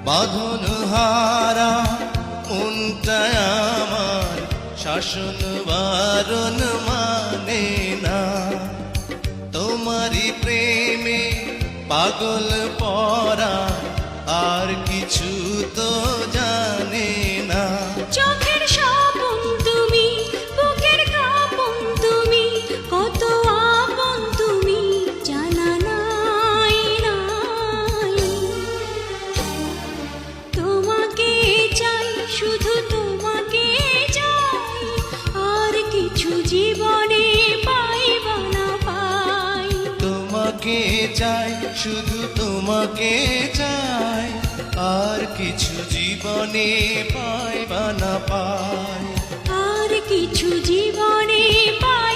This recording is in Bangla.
বাঁধন হারা মনটা আমার শাসন বারণ মানে না। তোমারই প্রেমে পাগল পরা আর কিছু তো জানে না। চোখের স্বপন তুমি, বুকের কাঁপন তুমি, কত আপন তুমি জানা নাই নাই। তোমাকে চাই, শুধু তোমাকে চাই, আর কিছু জীবনে পাইবা না পাই। তোমাকে চাই, শুধু তোমাকে চাই, আর কিছু জীবনে পাইবা না পাই। আর কিছু জীবনে পাই